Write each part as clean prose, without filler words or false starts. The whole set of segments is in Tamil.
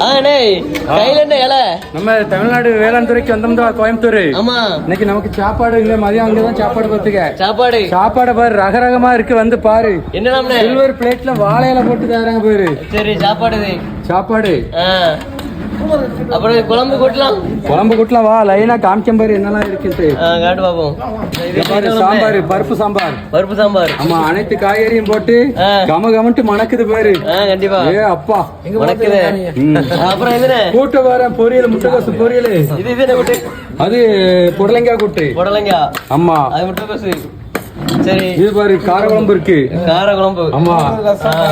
கையில என்ன இலை? நம்ம தமிழ்நாடு வேளாண் துறைக்கு வந்தோம்டா, கோயம்புத்தூர். ஆமா, இன்னைக்கு நமக்கு சாப்பாடு இல்ல, மதியம் அங்கதான் சாப்பாடு பார்த்துக்க. சாப்பாடு பாரு, ரகரகமா இருக்கு, வந்து பாரு. என்ன சில்வர் பிளேட்ல வாழையில போட்டு தராங்க பாரு. சரி, சாப்பாடு. அப்புறம் குழம்பு கூட்டலாம். வா, லைனா காமிச்சம் பாரு என்னெல்லாம் இருக்குன்ட்டு. காட்டு பாப்போம். சாம்பார், பருப்பு சாம்பார். ஆமா, அனைத்து காய்கறியும் போட்டு கமகமன்ட்டு மணக்குது பாரு. கண்டிப்பா. ஏ அப்பா, மணக்குது. அப்புறம் என்ன கூட்ட வர பொரியல், முட்டைக்கோசு பொரியல். இது என்ன கூட்டு? அது புடலங்காய் கூட்டு. ஆமா, அது முட்டைக்கோசு. சரி, இது பாரு கார குழம்பு இருக்கு. ஆமா,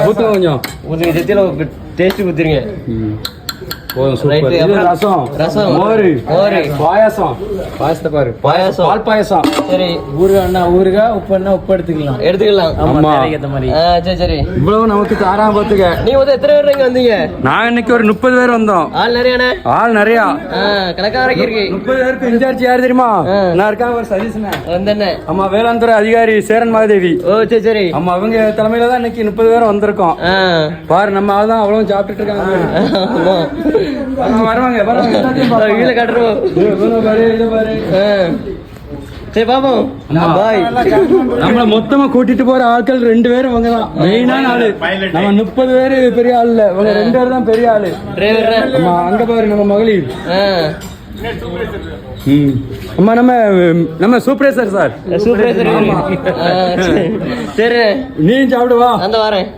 ஊத்துங்க கொஞ்சம். ஊத்துங்க, டேஸ்ட் ஊத்துறீங்க. ரசம், மோர், பாயசத்தை பாரு. பால் பாயசம். சரி, ஊறுகாய், உப்பு எடுத்துக்கலாம். ஆமா, சரி. இவ்வளவு நமக்கு தாராம பாத்துக்க. நீங்க எத்தனை பேர் இங்க வந்தீங்க? நான் இன்னைக்கு ஒரு 30 பேர் வந்தோம். ஆள் நிறைய கணக்காரங்க இருக்கு. 30 பேருக்கு இன்சார்ஜ் யாரு தெரியுமா? நான் இருக்காங்க, ஒரு சதீஷ். ஆமா, வேளாண் துறை அதிகாரி சேரன் மாதேவி. ஓ, சரி. ஆமா, அவங்க தலைமையில தான் இன்னைக்கு 30 பேர் வந்திருக்கோம். பாரு, நம்ம ஆள்தான் அவ்வளவு சாப்பிட்டுட்டு இருக்காங்க. வருவாங்க வீல காட்டுறோம். சரி பாப்போம். நம்மள மொத்தமா கூட்டிட்டு போற ஆட்கள் 2 பேரும் இவங்க தான் மெயினான ஆளு. நம்ம 30 பேரு பெரிய ஆள் இல்ல, இவங்க 2 பேர் தான் பெரிய ஆளு. அங்க பாரு நம்ம மகளிர். அம்மா, நம்ம சூப்பரேசர் சார். சரி, நீ சாப்பிடுவா. அந்த வாரேன்.